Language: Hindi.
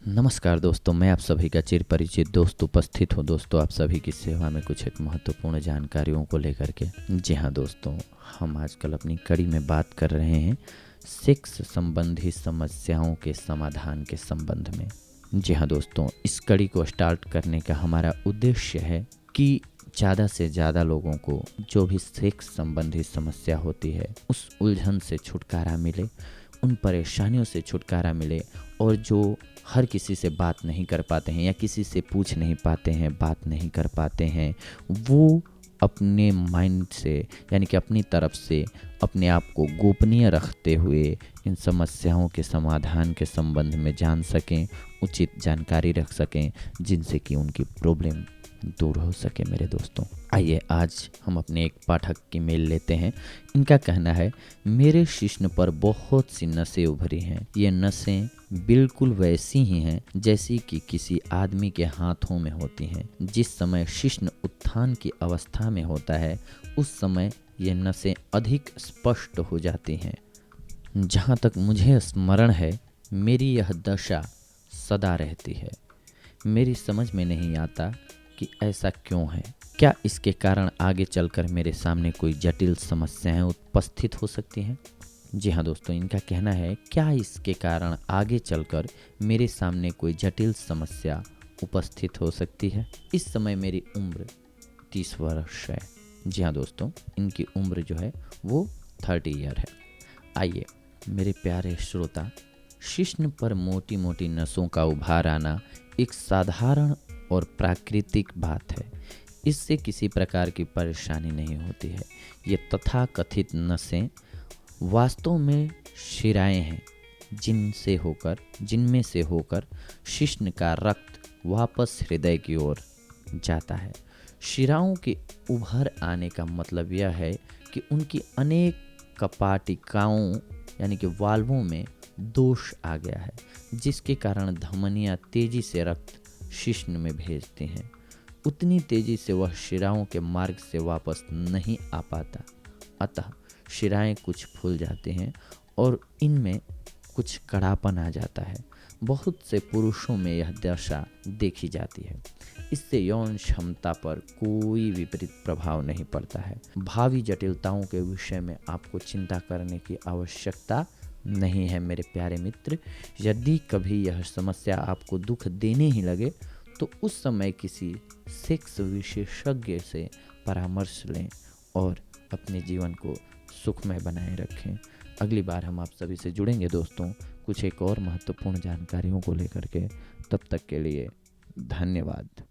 नमस्कार दोस्तों, मैं आप सभी का चिर परिचित दोस्त उपस्थित हूँ। दोस्तों, आप सभी की सेवा में कुछ एक महत्वपूर्ण जानकारियों को लेकर के। जी हाँ दोस्तों, हम आजकल अपनी कड़ी में बात कर रहे हैं सेक्स संबंधी समस्याओं के समाधान के संबंध में। जी हाँ दोस्तों, इस कड़ी को स्टार्ट करने का हमारा उद्देश्य है कि ज़्यादा से ज़्यादा लोगों को जो भी सेक्स संबंधी समस्या होती है उस उलझन से छुटकारा मिले, उन परेशानियों से छुटकारा मिले, और जो हर किसी से बात नहीं कर पाते हैं या किसी से पूछ नहीं पाते हैं, बात नहीं कर पाते हैं, वो अपने माइंड से यानी कि अपनी तरफ से अपने आप को गोपनीय रखते हुए इन समस्याओं के समाधान के संबंध में जान सकें, उचित जानकारी रख सकें, जिनसे कि उनकी प्रॉब्लम दूर हो सके। मेरे दोस्तों, आइए आज हम अपने एक पाठक की मेल लेते हैं। इनका कहना है, मेरे शिश्न पर बहुत सी नसें उभरी हैं। ये नसें बिल्कुल वैसी ही हैं जैसी कि किसी आदमी के हाथों में होती हैं। जिस समय शिश्न उत्थान की अवस्था में होता है उस समय ये नसें अधिक स्पष्ट हो जाती हैं। जहाँ तक मुझे स्मरण है, मेरी यह दशा सदा रहती है। मेरी समझ में नहीं आता कि ऐसा क्यों है। क्या इसके कारण आगे चलकर मेरे सामने कोई जटिल समस्याएं उपस्थित हो सकती हैं? जी हाँ दोस्तों, इनका कहना है, क्या इसके कारण आगे चलकर मेरे सामने कोई जटिल समस्या उपस्थित हो सकती है? इस समय मेरी उम्र 30 वर्ष है। जी हाँ दोस्तों, इनकी उम्र जो है वो 30 ईयर है। आइए मेरे प्यारे श्रोता, शिश्न पर मोटी मोटी नसों का उभार आना एक साधारण और प्राकृतिक बात है। इससे किसी प्रकार की परेशानी नहीं होती है। ये तथाकथित नसें वास्तव में शिराएं हैं जिनमें से होकर शिश्न का रक्त वापस हृदय की ओर जाता है। शिराओं के उभर आने का मतलब यह है कि उनकी अनेक कपाटिकाओं यानी कि वाल्वों में दोष आ गया है, जिसके कारण धमनियाँ तेजी से रक्त शिश्न में भेजती हैं। उतनी तेजी से वह शिराओं के मार्ग से वापस नहीं आ पाता। अतः शिराएं कुछ फूल जाती हैं और इनमें कुछ कड़ापन आ जाता है। बहुत से पुरुषों में यह दशा देखी जाती है। इससे यौन क्षमता पर कोई विपरीत प्रभाव नहीं पड़ता है। भावी जटिलताओं के विषय में आपको चिंता करने की आवश्यकता नहीं है। मेरे प्यारे मित्र, यदि कभी यह समस्या आपको दुख देने ही लगे तो उस समय किसी सेक्स विशेषज्ञ से परामर्श लें और अपने जीवन को सुखमय बनाए रखें। अगली बार हम आप सभी से जुड़ेंगे दोस्तों, कुछ एक और महत्वपूर्ण जानकारियों को लेकर के। तब तक के लिए धन्यवाद।